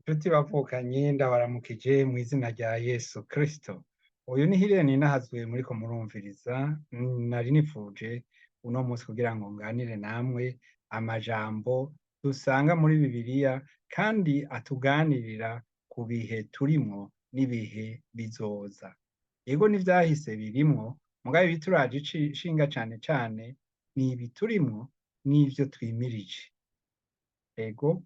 Nshuti bavukanye ndabaramukije mw'izina rya Yesu Kristo. Uyu ni Hireni Nahazwe muriko murumviriza, nari nifuje uno munsi kugira ngo nganire namwe amajambo dusanga muri Bibiliya kandi atuganirira ku bihe turimwo n'ibihe bizoza. Ego n'ivyahise birimwo, mugabo ibituraje ishinga cane cane ni ibi turimwo n'ivyo twimirije. Ego,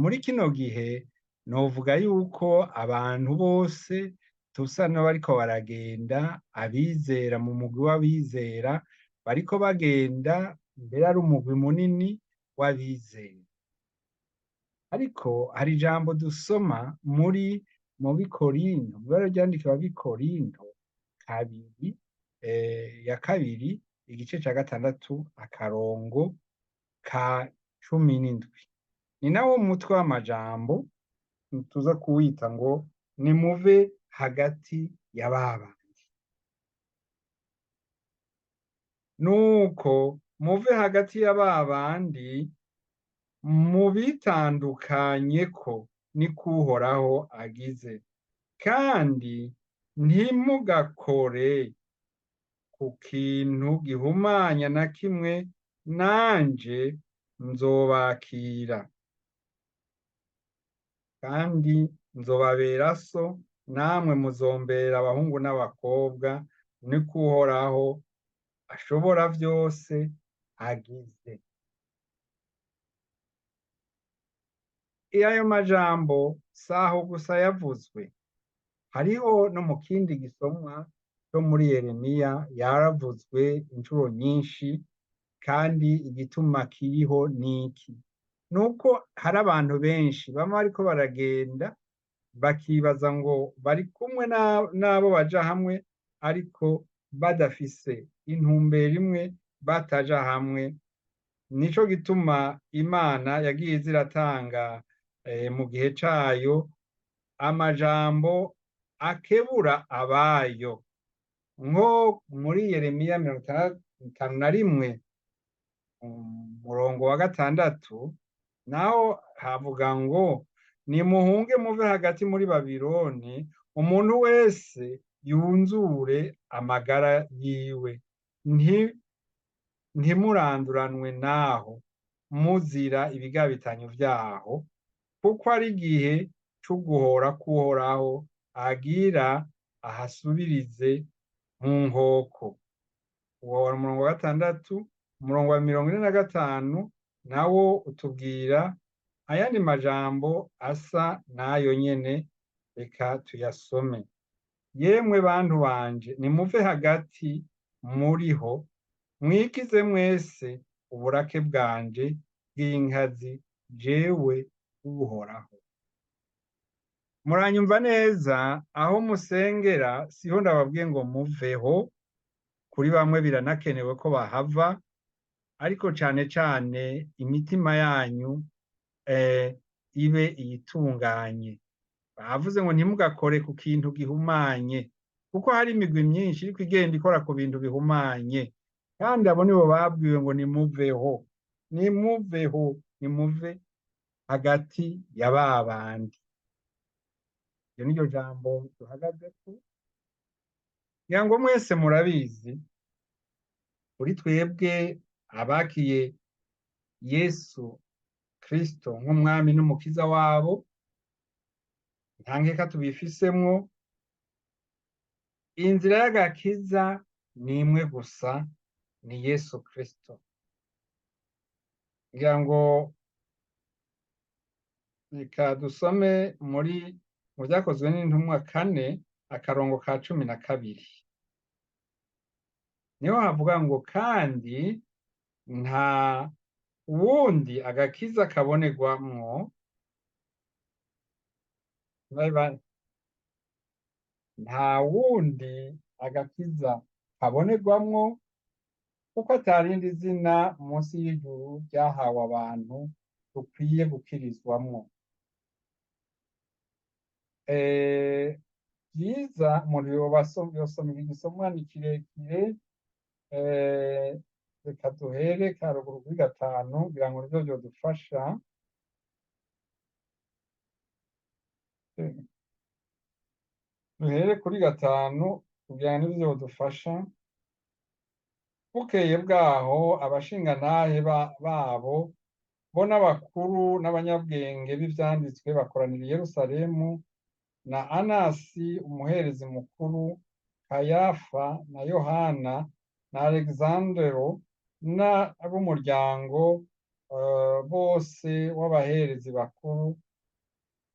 muri kino gihe novuga yuko abantu bose tusa n'abariko baragenda, abizera mu mugwi w'abizera bariko bagenda, mbere ari umugwi munini w'abizera. Ariko hari ijambo dusoma mu Bikorinto, mw'ibara ryandikiwe Abikorinto kabiri, ya kabiri igice ca gatandatu akarongo ka cumi n'indwi. Ni nawo mutwe w'amajambo tuza kuwita ngo nimuve hagati ya babandi. Nuko muve hagati ya babandi mubitandukanyeko niko Uhoraho agize, kandi ntimugakore ku kintu gihumanya na kimwe, nanje nzobakira. Kandi nzobabera so, namwe muzombera abahungu n'abakobwa, niko Uhoraho ashobora vyose agize. Ayo majambo saho gusa yavuzwe, hariho no mu kindi gisomwa co muri Yeremiya yaravuzwe incuro nyinshi, kandi igituma kiriho niki: nuko hari abantu benshi bama bariko baragenda bakibaza ngo bari kumwe n'abo baja hamwe, ariko badafise intumbero imwe, bataja hamwe. Nico gituma Imana yagiye iza iratanga mu gihe cayo amajambo akebura abayo, nko muri Yeremiya 51 umurongo wa 6, naho havuga ngo nimuhunge muve hagati muri Babiloni, umuntu wese yunzure amagara yiwe, ntimuranduranwe naho muzira ibigabitanyo vyaho, kuko ari igihe co guhora k'Uhoraho agira ahasubirize mu nkoko. Uwo wari umurongo wa 6. Umurongo wa 45 nawo utubwira ayandi majambo asa n'ayo nyene, reka tuyasome. Yemwe bantu banje, nimuve hagati muriho, mwikize mwese uburake bwanje bw'inkazi, jewe Uhoraho. Muranyumva neza? Aho musengera siho ndababwiye ngo muveho, kuri bamwe biranakenewe ko bahava, ariko cane cane imitima yanyu ibe iyitunganye. Bavuze ngo ntimugakore ku kintu gihumanye, kuko hari imigwi myinshi iriko igenda ikora ku bintu bihumanye, kandi abo nibo babwiwe ngo nimuveho, nimuve hagati ya babandi. Iryo niryo jambo duhagazeko, ngira ngo mwese murabizi, kuri twebwe abakiye Yesu Kristo nk'umwami n'umukiza wabo, nta nkeka tubifisemwo. Inzira y'agakiza ni imwe gusa, ni Yesu Kristo. Ngira ngo reka dusome mu Vyakozwe n'Intumwa 4 akarongo ka 12. Niho havuga ngo kandi nta wundi agakiza kabonerwamwo, nta wundi agakiza kabonerwamwo, kuko atarindi zina munsi y'ijuru ryahawe abantu dukwiye gukirizwamwo. Vyiza umuntu yosoma iki gisomwa, ni kirekire, reka duhere karuguru kuri 5 kugira ngo nivyo vyodufasha. duhere kuri gatanu kugira ngo n'ivyo dufasha. Bukeye bwaho abashingantahe babo bo n'abakuru n'abanyabwenge b'ivyanditswe bakoranira i Yerusalemu na Anasi umuherezi mukuru, Kayafa na Yohana na Alexandero n'ab'umuryango bose w'abaherezi bakuru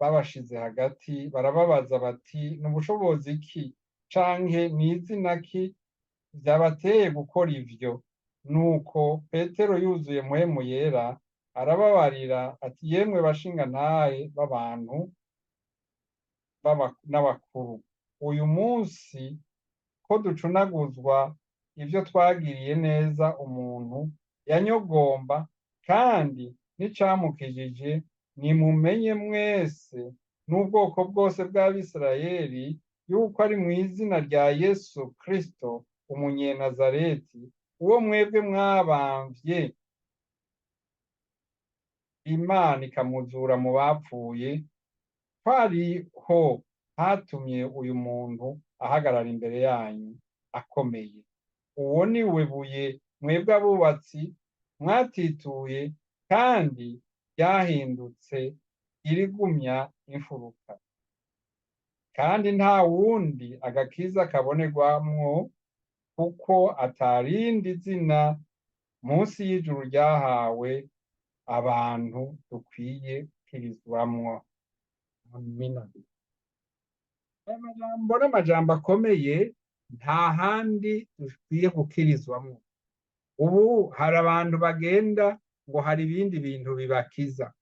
babashize hagati, barababaza bati ni ubushobozi ki canke ni izina ki vyabateye gukora ivyo? Nuko Petero yuzuye mpwemu yera arababarira ati yemwe bashingantahe b'abantu n'abakuru, uyu munsi ko ducunaguzwa ivyo twagiriye neza umuntu yanyogomba kandi n'icamukijije, nimumenye mwese n'ubwoko bwose bw'Abisirayeli yuko ari mu izina rya Yesu Kristo umunyenazareti, uwo mwebwe mwabamvye Imana ikamuzura mu bapfuye, ko ariho hatumye uyu muntu ahagarara imbere yanyu akomeye. Uwo ni we buye mwebwe abubatsi mwatituye, kandi ryahindutse irigumya imfuruka. Kandi nta wundi agakiza kabonerwamwo, kuko atarindi zina munsi y'ijuru ryahawe abantu dukwiye gukirizwamwo. Amina. Aya majambo n'amajambo akomeye, nta handi dukwiye gukirizwamwo. Ubu hari abantu bagenda ngo hari ibindi bintu bibakiza,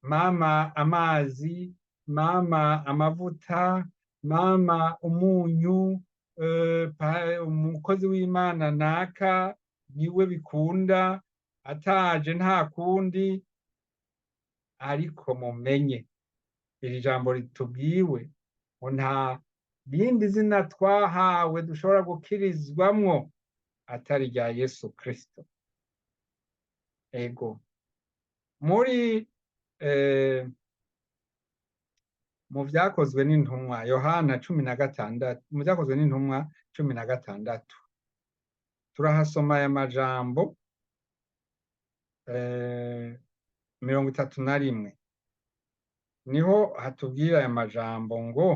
mama amazi, mama amavuta, mama umunyu, umukozi w'Imana naka niwe bikunda, ataje nta kundi. Ariko mumenye iri jambo ritubwiwe ngo nta rindi zina twahawe dushobora gukirizwamwo atari rya Yesu Kristo. Ego muri mu vyakozwe n'intumwa Yohana 16, mu vyakozwe n'intumwa 16 turahasoma aya majambo 31, niho hatubwira aya majambo ngo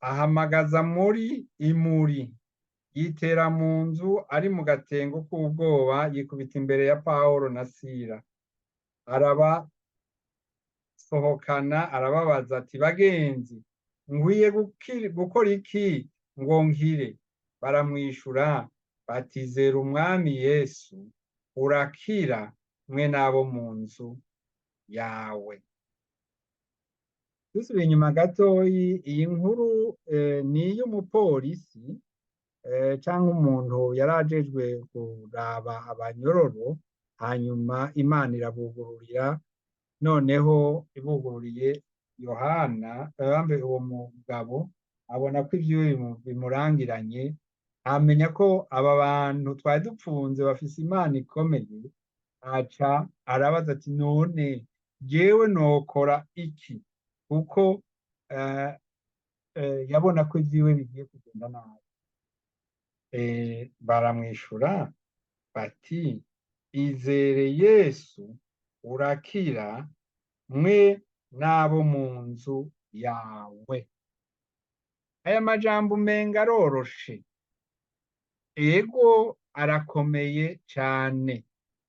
ahamagaza muri imuri, yitera mu nzu ari mu gatengo k'ubwoba, yikubita imbere ya Pawulo na Sila, arabasohokana arababaza ati bagenzi, nkwiye gukora iki ngo nkire? Baramwishura bati zera umwami Yesu urakira, mwe n'abo mu nzu yawe. Dusubiye inyuma gatoyi, iyi nkuru ni iy'umupolisi cyangwa umuntu yari ajejwe kuraba abanyororo, hanyuma Imana irabugururira, noneho ibugururiye Yohana uwo mugabo abona ko ivyo bimurangiranye, amenya ko aba bantu twari dupfunze bafise Imana ikomeye, aca arabaza ati none jewe nokora iki? Kuko yabona ko ivyiwe bigiye kugenda nabi. Baramwishura bati izere Yesu urakira, mwe n'abo mu nzu yawe. Aya majambo umenga aroroshe, ego arakomeye cane.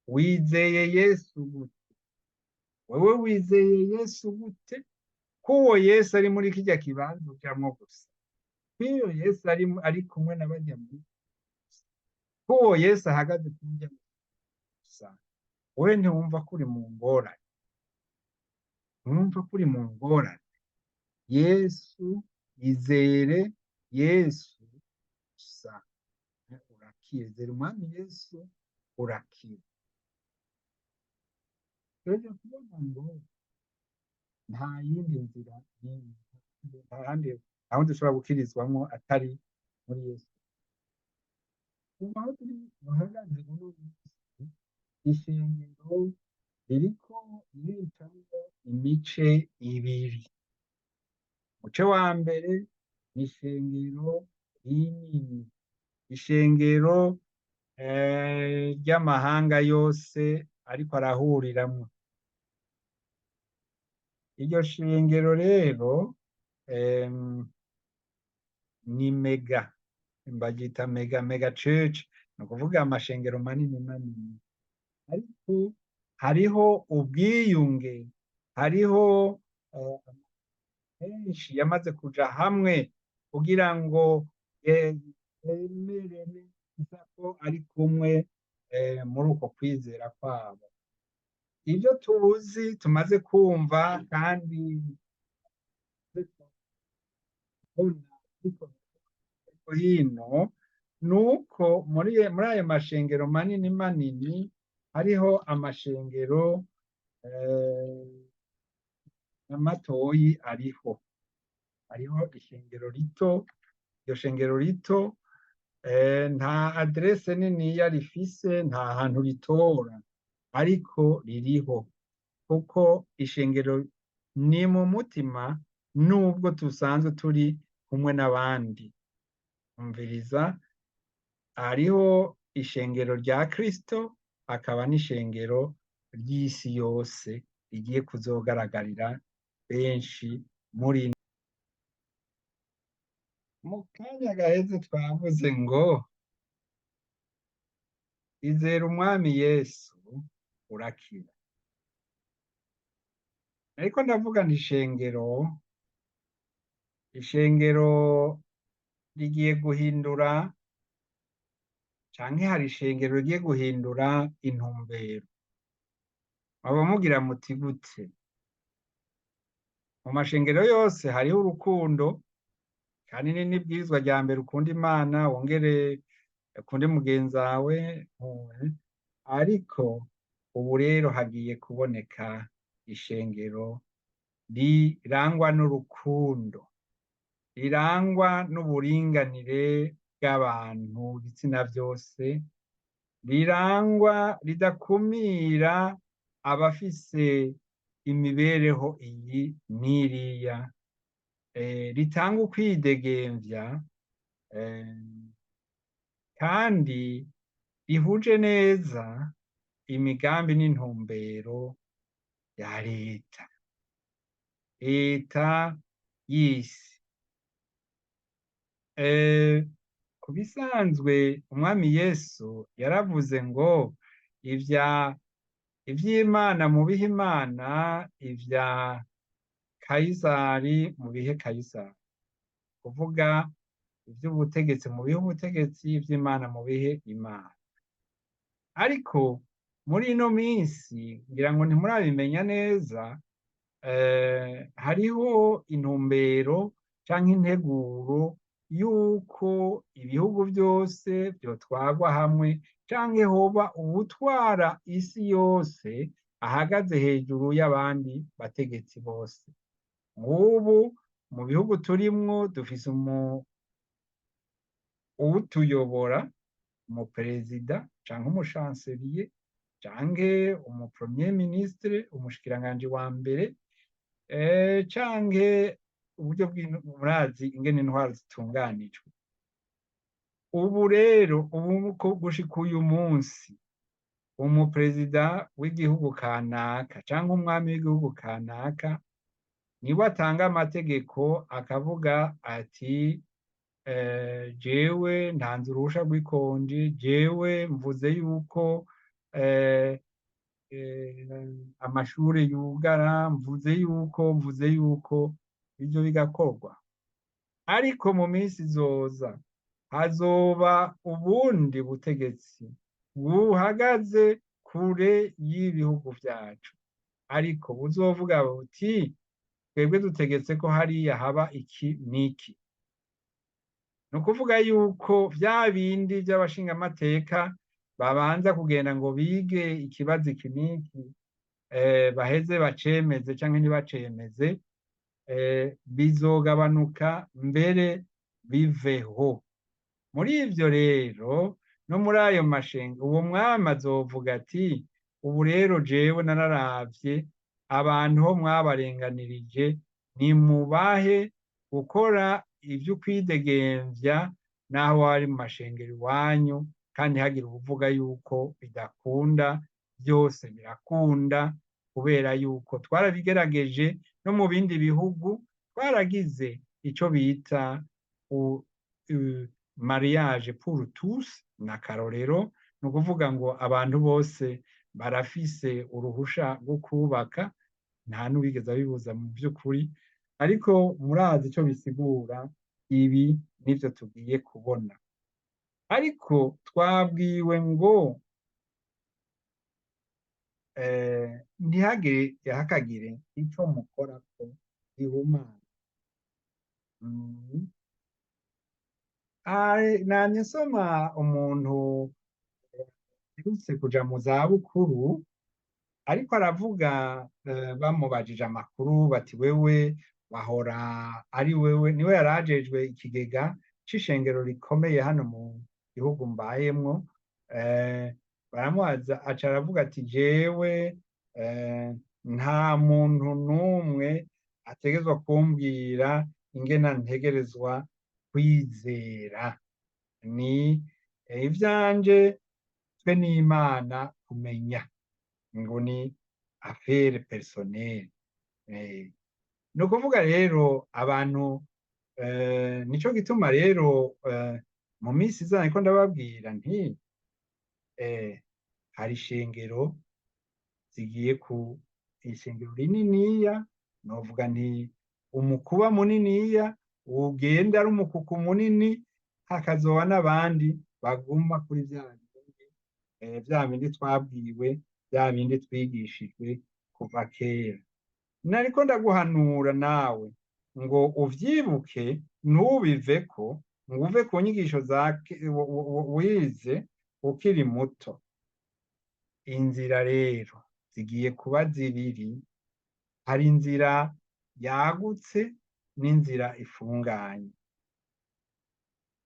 Wizeye Yesu gute? Wewe wizeye Yesu gute? Kuwo Yesu ari muri kirya kibanza ujamwo gusa, kwiyo Yesu ari kumwe n'abarya muri, kuwo Yesu ahagaze kurya gusa, wewe ntiwumva kuri mu ngorane? Ntiwumva kuri mu ngorane? Yesu, izere Yesu gusa urakira. Zera umwami Yesu urakira. Rero kubona ngo nta yindi nzira ahandi dushobora gukirizwamwo atari muri Yesu. Ubu aho turi duhagaze ishengero ririko riricamwo imice ibiri. Umuce wa mbere ni ishengero rinini, ishengero ry'amahanga yose ariko arahuriramwo. Iryo shengero rero ni mega, baryita mega church, ni ukuvuga amashengero manini manini, ariko hariho ubwiyunge, hariho henshi yamaze kuja hamwe kugira ngo bemerere ko ari kumwe muri uko kwizera kwabo. Ibyo tuzi tumaze kumva kandi hino nuko muri ayo mashengero manini manini hariho amashengero n'amatoyi hariho ishengero rito. Iryo shengero rito nta aderese niniya rifise, nta hantu ritora, ariko ririho kuko ishengero ni mu mutima, nubwo dusanzwe turi kumwe n'abandi. Umviriza, hariho ishengero rya Kristo, hakaba n'ishengero ry'isi yose rigiye kuzogaragarira benshi muri. Mu kanya gaheze twavuze ngo izera umwami Yesu urakira. Ariko ndavuga nti ishengero rigiye guhindura, canke hari ishengero rigiye guhindura intumbero. Mwaba mugira muti gute? Mu mashengero yose hariho urukundo, kandi n'ibwirizwa rya mbere, ukunda Imana wongere ukunde mugenzi wawe. Ariko ubu rero hagiye kuboneka ishengero rirangwa n'urukundo, rirangwa n'uburinganire bw'abantu ibitsina byose, ridakumira abafise imibereho iyi n'iriya, ritanga ukwidegemvya, kandi rihuje neza imigambi n'intumbero ya leta y'isi. Ku bisanzwe umwami Yesu yaravuze ngo ivy'Imana mubihe Imana, ivya Kayisari mubihe Kayisari. Kuvuga ivy'ubutegetsi mubihe ubutegetsi, ivy'Imana mubihe Imana. Ariko muri ino minsi ngira ngo ntimurabimenya neza, hariho intumbero canke integuro yuko ibihugu byose vyotwarwa hamwe, canke hoba uwutwara isi yose ahagaze hejuru y'abandi bategetsi bose. Nk'ubu mu bihugu turimwo dufise uwutuyobora, umuperezida canke umushanseliye canke umupremier ministre, umushikiranganji wa mbere, canke uburyo murazi ingene intwaro zitunganijwe. Ubu rero gushika uyu munsi umuperezida w'igihugu kanaka canke umwami w'igihugu kanaka niwe atanga amategeko, akavuga ati jewe ntanze uruhusha rw'ikonji, jewe mvuze yuko amashure yugara, mvuze yuko ivyo bigakorwa. Ariko mu minsi izoza hazoba ubundi butegetsi buhagaze kure y'ibihugu vyacu, ariko buzovuga buti twebwe dutegetse ko hariya haba iki n'iki. Ni ukuvuga yuko vya bindi vy'abashingamateka babanza kugenda ngo bige ikibazo iki n'iki, baheze bacemeze canke ntibacemeze, bizogabanuka mbere biveho. Muri ivyo rero no muri ayo mashenga uwo mwami azovuga ati ubu rero jewe nararavye abantu ho mwabarenganirije, nimubahe gukora ivy'ukwidegemvya naho wari mu mashengero iwanyu, kandi ntihagire uwuvuga yuko bidakunda, byose birakunda, kubera yuko twarabigerageje no mu bindi bihugu, twaragize ico bita mariage pour tous, n'akarorero, ni ukuvuga ngo abantu bose barafise uruhusha rwo kubaka, nta n'uwigeze abibuza mu by'ukuri, ariko murazi ico bisigura, ibi nivyo tugiye kubona. Ariko twabwiwe ngo ntihakagire ico mukorako gihumanya. Namye nsoma umuntu aherutse kuja mu zabukuru, ariko aravuga bamubajije amakuru bati wewe wahora ari wewe, niwe yari ajejwe ikigega c'ishengero rikomeye hano mu gihugu mbayemwo, baramubaza aca aravuga ati jewe nta muntu n'umwe ategerezwa kumbwira ingene ntegerezwa kwizera, ni ivyanje twe n'Imana kumenya, ngo ni affaire personnelle. Ni ukuvuga rero abantu, nico gituma rero mu minsi iza nariko ndababwira nti hari ishengero zigiye ishengero rininiya, novuga nti umukuba muniniya ugenda ari umukuku munini, hakazoba n'abandi baguma kuri vya bindi twabwiwe, vya bindi twigishijwe kuva kera. Nariko ndaguhanura nawe ngo uvyibuke, ntubiveko, ngo uve ku nyigisho wize ukiri muto. Inzira rero zigiye kuba zibiri, hari inzira yagutse n'inzira ifunganye.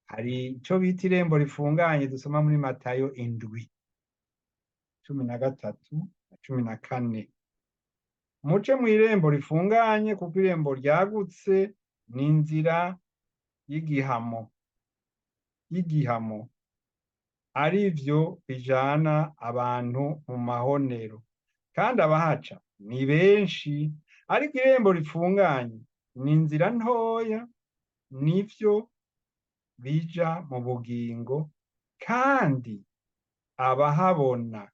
Hari ico bita irembo rifunganye dusoma muri Matayo 7:13-14. Muce mw'irembo rifunganye, kuko irembo ryagutse ni inzira y'igihamo, arivyo bijana abantu mu mahonero, kandi abahaca ni benshi. Ariko irembo rifunganye ni inzira ntoya, nivyo bija mu bugingo, kandi abahabona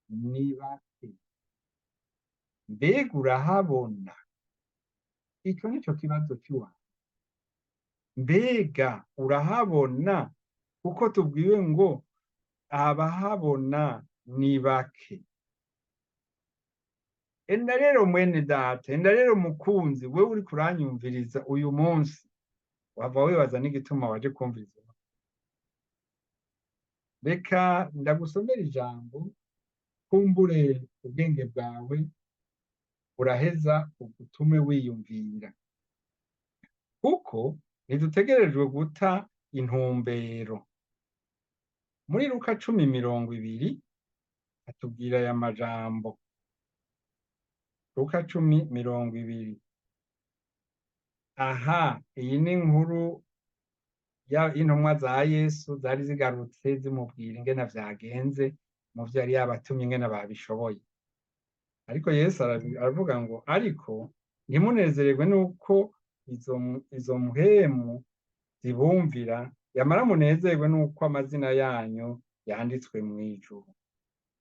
ni bake. Mbega urahabona? Ico nico kibazo cy'iwawe. Mbega urahabona? Kuko tubwiwe ngo abahabona ni bake. Enda rero mwene data, enda rero mukunzi, wewe uri kuranyumviriza uyu munsi, wava wibaza n'igituma waje kumviriza. Reka ndagusomera ijambo, kumbure ubwenge bwawe uraheza ugutume wiyumvira, kuko ntidutegerejwe guta intumbero. Muri Luka 10:20 atubwira aya majambo. Luka 10:20. Aha, iyi ni inkuru y'intumwa za Yesu zari zigarutse zimubwira ingene vyagenze mu vyo yari yabatumye ingene babishoboye. Ariko Yesu aravuga ngo ariko ntimunezererwe nuko izo mpwemu zibumvira, yamara munezerwe nuko amazina yanyu yanditswe mw'ijuru.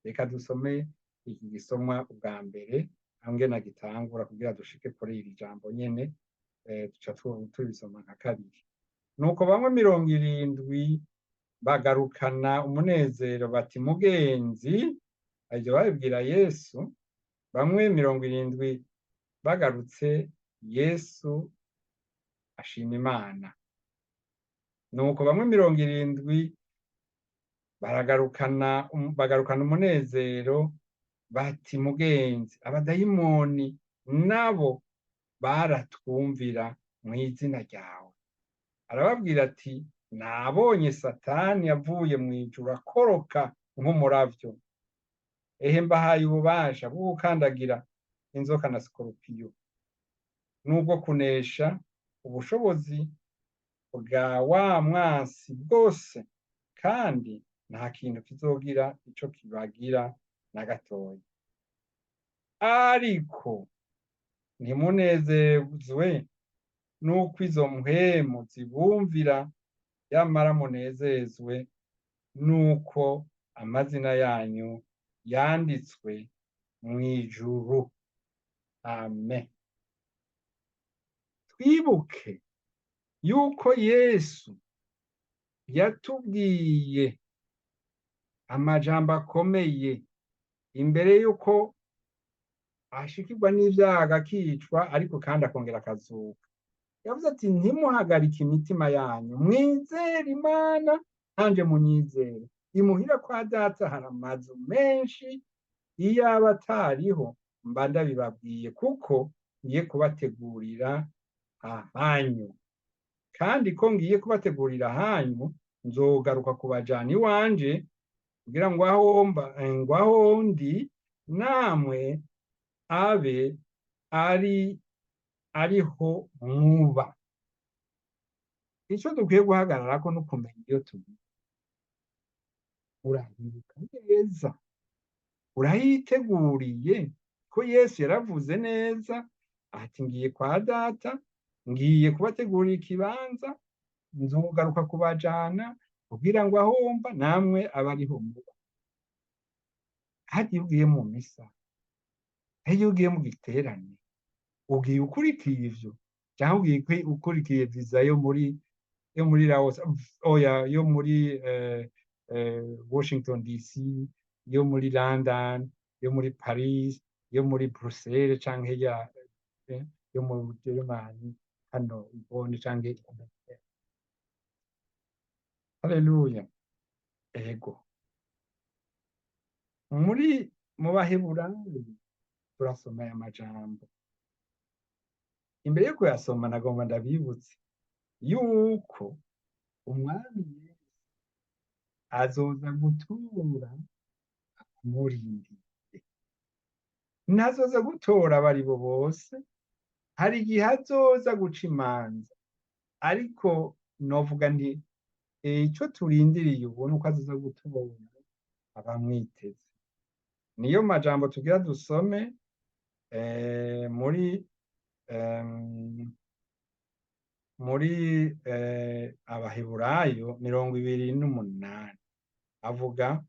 Reka dusome iki gisomwa ubwa mbere angena gitangura kugira dushike kuri iri jambo nyene, tuca tubisoma nka kabiri. Nuko bamwe 70 bagarukana umunezero bati mugenzi, ivyo babibwira Yesu. Bamwe 70 bagarutse, Yesu ashima Imana. Nuko bamwe 70 bagarukana umunezero bati mugenzi, abadayimoni nabo baratwumvira mw'izina ryawe. Arababwira ati nabonye Satani yavuye mw'ijuru akoroka nk'umuravyo. ehe mbahaye ububasha bwo gukandagira inzoka na sikorupiyo n'ubwo kunesha ubushobozi bwa wa mwansi bwose, kandi nta kintu kizogira ico kibagira na gatoya. Ariko ntimunezezwe nuko izo mpwemu zibumvira, yamara munezezwe nuko amazina yanyu yanditswe mw'ijuru. Amen. Twibuke yuko Yesu yatubwiye amajambo akomeye imbere yuko ashikirwa n'ivyaha agakicwa, ariko kandi akongera akazuka. Yavuze ati ntimuhagarike imitima yanyu, mwizere Imana nanje munyizere. Imuhira kwa data hari amazu menshi, iyaba atariho mba ndabibabwiye, kuko ngiye kubategurira ahanyu. Kandi ko ngiye kubategurira ahanyu, nzogaruka kubajana iwanje, kugira ngo aho ndi namwe abe ariho muba. Ico dukwiye guhagararako no kumenya iyo turi. Urahibuka neza, urahiteguriye ko Yesu yaravuze neza ati ngiye kwa data, ngiye kubategurira ikibanza, nzogaruka kubajana kugira ngo aho mba namwe abe ariho muba. Harya iyo ugiye mu misa, iyo ugiye mu giterane, ugiye ukurikiye ivyo canke ugiye ukurikiye viza yo muri Laos, yo muri Washington DC, yo muri London, yo muri Paris, yo muri Bruxelles canke yo mu Germany, hano i Bonn canke Haleluya. Ego. Mu Baheburayo turasoma aya majambo. Imbere yo kuyasoma nagomba ndabibutse yuko umwami Yesu azoza gutura amurindiye. Ntazoza gutora abaribo bose, hari igihe azoza guca imanza, ariko novuga nti ico turindiriye ubu nuko azoza gutora abamwiteze. Niyo majambo tugira dusome muri Abaheburayo 28 avuga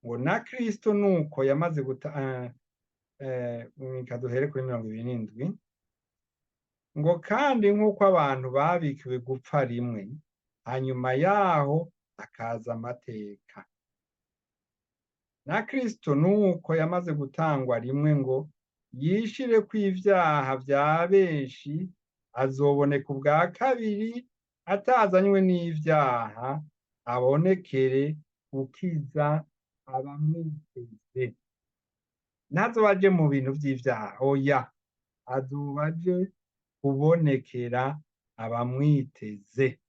ngo na Kristo nuko yamaze kaduhere kuri 27 ngo kandi nk'uko abantu babikiwe gupfa rimwe, hanyuma yaho akaza amateka. Na Kristo nuko yamaze gutangwa rimwe ngo yishire kw'ivyaha vya benshi, azoboneka ubwa kabiri atazanywe n'ivyaha, abonekere gukiza abamwiteze. Ntazoba aje mu bintu vy'ivyaha, oya, azoba aje kubonekera abamwiteze.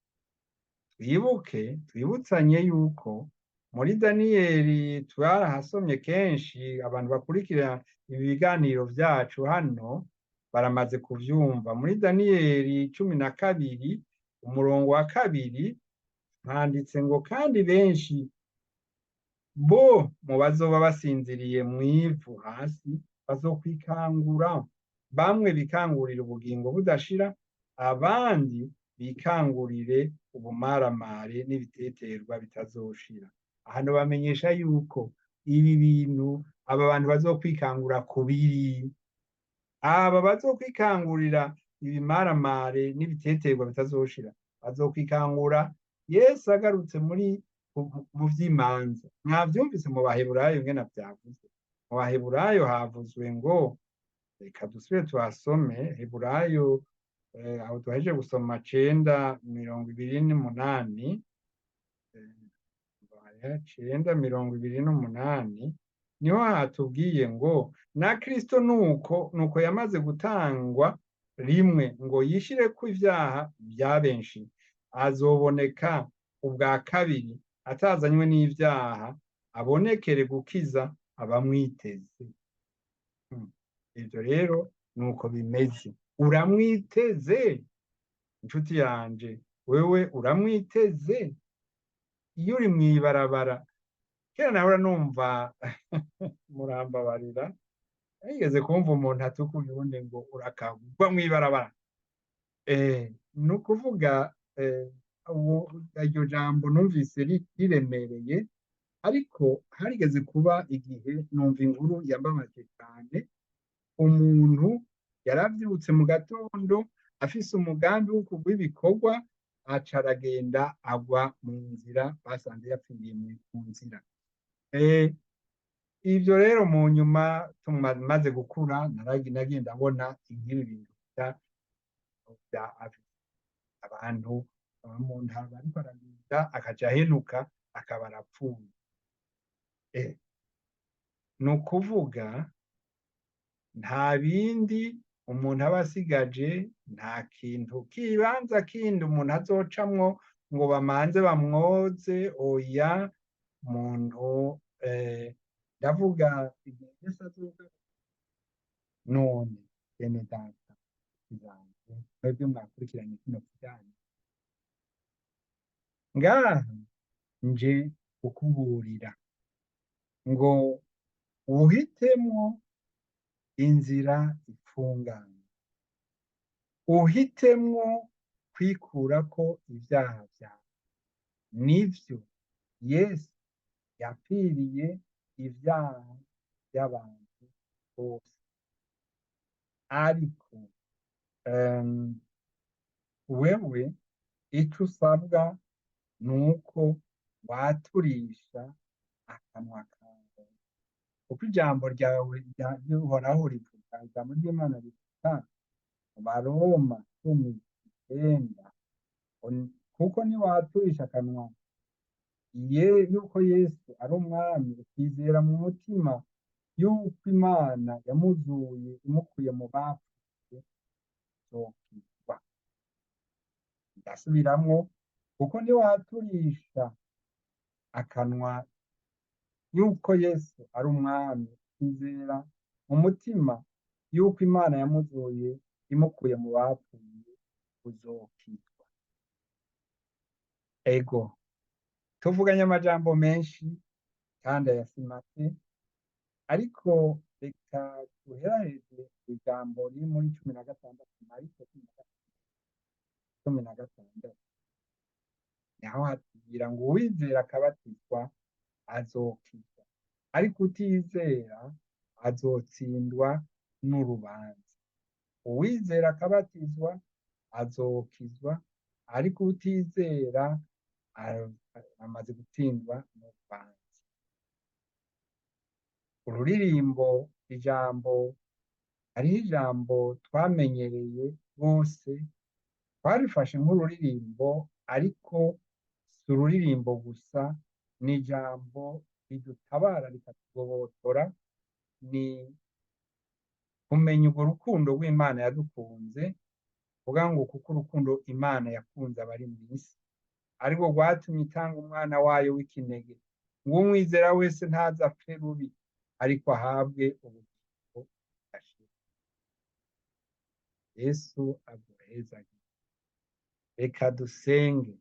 Twibutsanye yuko muri Daniyeli twarahasomye kenshi, abantu bakurikira ibi biganiro vyacu hano baramaze kuvyumva. Muri Daniyeli 12 umurongo wa 2 handitse ngo kandi benshi bo mu bazoba basinziriye mw'ivu hasi bazokwikangura, bamwe bikangurira ubugingo budashira, abandi bikangurire ubumaramare n'ibiteterwa bitazoshira. Hano bamenyesha yuko ibi bintu aba bantu bazokwikangura kubiri, aba bazokwikangurira ibimaramare n'ibiteterwa bitazoshira, bazokwikangura Yesu agarutse mu vy'imanza. Mwavyumvise mu Baheburayo ngene vyavuze. Mu Baheburayo havuzwe ngo, reka dusubire tuhasome, Heburayo aho tuhejeje gusoma 9:28, 9:28 niho hatubwiye ngo na Kristo nuko yamaze gutangwa rimwe ngo yishire ku ivyaha vya benshi, azoboneka ubwa kabiri atazanywe n'ivyaha, abonekere gukiza aba amwiteze. Ivyo rero nuko bimeze. Uramwiteze inshuti yanje, wewe uramwiteze? Iyo uri mw'ibarabara, kera nahora numva murambabarira, nigeze kumva umuntu atuka uyundi ngo urakagwa mw'ibarabara. Ni ukuvuga iryo jambo numvise riremereye, ariko harigeze kuba igihe numva inkuru yambabaje cane. Umuntu yaravyutse mu gatondo afise umugambi wo kugwa ibikorwa, aca aragenda agwa mu nzira, basanze yapfiriye mu nzira. Ivyo rero mu nyuma tumaze gukura nagenda mbona nk'ibi bintu vya abantu baba mu ntara bariko baragenda akaja ahenuka akaba arapfuye. Ni ukuvuga nta bindi umuntu aba asigaje, nta kintu kibanza kindi umuntu azocamwo ngo bamanze bamwoze, oya. Umuntu ndavuga igihe Yesu azoza. None bene data banje, mwebwe mwakurikiranye kino kiganiro, ngaha nje kukuburira ngo uhitemwo inzira ifunganye, uhitemwo kwikurako ivyaha vyawe. Nivyo Yesu yapfiriye ivyaha vy'abantu bose, ariko wewe ico usabwa nuko waturisha akanwa kawe, kuko ijambo ryawe rihoraho rivuga, ijambo ry'Imana rivuga mu Baroma 10:9, kuko niwaturisha akanwa yuko Yesu ari umwami, ukizera mu mutima yuko Imana yamuzuye imukuye mu bapfuye, uzokizwa. Ndasubiramwo, kuko niwaturisha akanwa yuko Yesu ari umwami, ukizera mu mutima yuko Imana yamuzuye imukuye mu bapfuye, uzokizwa. Ego tuvuganye amajambo menshi kandi aya si make, ariko reka duheraheze ijambo riri muri 16, Mariko 16, naho hatubwira ngo uwizera akabatizwa azokizwa, ariko utizera azotsindwa n'urubanza. Uwizera akabatizwa azokizwa, ariko utizera amaze gutsindwa n'urubanza. Ururirimbo hariho ijambo twamenyereye bose, twarifashe nk'ururirimbo, ariko si ururirimbo gusa, ni ijambo ridutabara rikatugobotora, ni kumenya urwo rukundo rw'Imana yadukunze, kuvuga ngo kuko urukundo Imana yakunze abari mw'isi arirwo rwatumye itanga umwana wayo w'ikinege, ngo umwizera wese ntaze apfe rubi, ariko ahabwe ubugingo budashira. Yesu aguhezagire. Reka dusenge.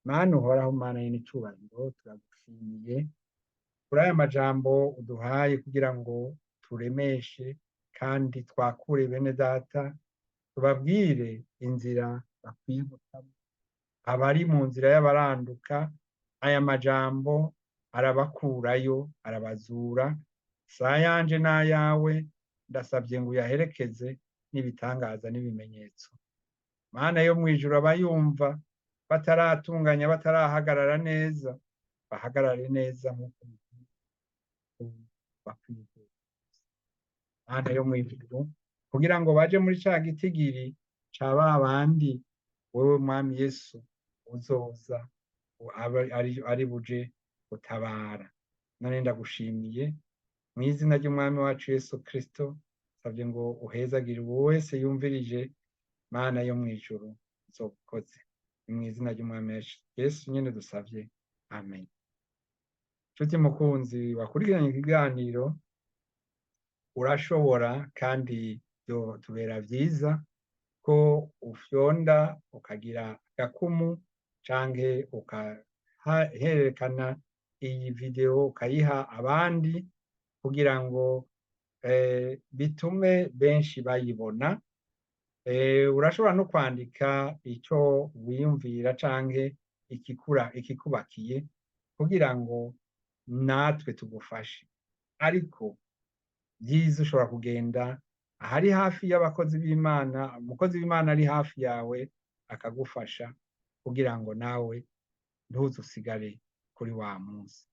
Mana uhoraho, Mana y'icubahiro, turagushimiye kuri aya majambo uduhaye kugira ngo turemeshe kandi twakure bene data, tubabwire inzira bakwiye gucamo. Abari mu nzira y'abaranduka, aya majambo arabakurayo, arabazura. Sa yanje n'ayawe, ndasabye ngo uyaherekeze n'ibitangaza n'ibimenyetso. Mana yo mw'ijuru, abayumva bataratunganya, batarahagarara neza, bahagarare neza nk'uko bakwiye. Mana yo mw'ijuru, kugira ngo baje muri ca gitigiri ca ba bandi wewe Mwami Yesu uzoza ari buje gutabara. None ndagushimiye mw'izina ry'Umwami wacu Yesu Kristo, nsavye ngo uhezagire uwo wese yumvirije. Mana yo mw'ijuru, uzobukoze. Ni mw'izina ry'Umwami Yesu nyene dusavye, amen. nshuti mukunzi wakurikiranye ikiganiro, urashobora kandi tubera vyiza ko ufyonda ukagira agakumu canke ukahererekana iyi video ukayiha abandi kugira ngo bitume benshi bayibona. Urashobora no kwandika ico wiyumvira canke ikikubakiye kugira ngo natwe tugufashe, ariko vyiza ushobora kugenda ahari hafi y'abakozi b'Imana, umukozi w'Imana ari hafi yawe akagufasha kugira ngo nawe ntuze usigare kuri wa munsi.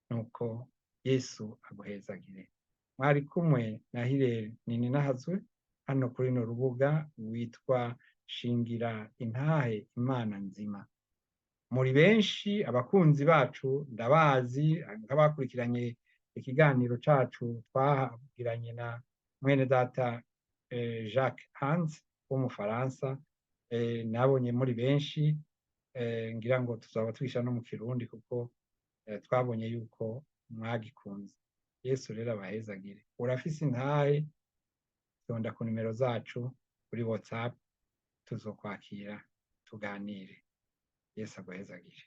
Nuko Yesu aguhezagire. Mwari kumwe na Hilel Nininahazwe hano kuri runo rubuga witwa Shingira Intahe Imana Nzima. Muri benshi abakunzi bacu ndabazi, nk'abakurikiranye ikiganiro cacu twagiranye na mwene data Jacques Hans w'umufaransa, nabonye muri benshi, ngira ngo tuzaba twisha no mu Kirundi kuko twabonye yuko mwagikunze. Yesu rero abahezagire. Urafise intahe, tonda ku nimero zacu kuri WhatsApp, tuzokwakira tuganire. Yesu aguhezagire.